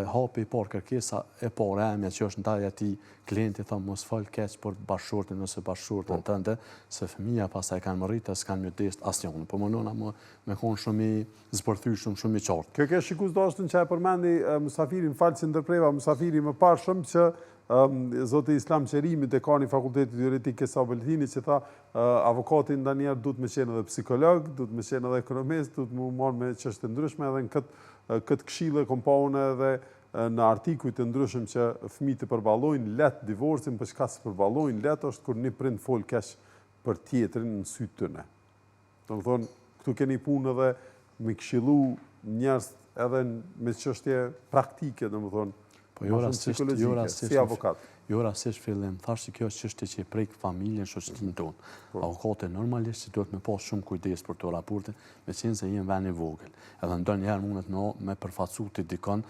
hapi i parë kërkesa e parë eme që është ndaj atij klienti thonë mos fal keq për bashkëshortin ose bashkëshortën tënde, se fëmia pastaj kanë mërritë s'kan më dest asnjëun. Po mënona me kon shumë i zbërthyeshëm, shumë i qartë. Kjo ke shikues dashën që e përmendi Musafirin, falë që ndërpreva Musafiri më parshëm që Zoti Islam Qerimi, dekani i Fakultetit Teoretik Kesa Beltini, që tha avokati ndonjëherë duhet me qenë edhe psikolog, duhet me qenë edhe ekonomist, duhet me marrë me çështje ndryshme edhe në këtë këshillë kom pa unë edhe në artikuj të ndryshëm që fëmijët të përballojnë let divorcin, për çka se përballojnë let është kur një prind fol keq për tjetrin në sy të tyre. Domethënë, këtu keni punë edhe me këshillu njerëz edhe me çështje praktike, domethënë. Po jo rastisht, si avokat. Jo rastisht fillim, thashë kjo është çështje që prek familjen, shoqërinë tonë. Avokati normalisht duhet me pas shumë kujdes për këto raporte, meqense janë vend i vogël. Edhe ndonjëherë mundet me përfacu ti dikon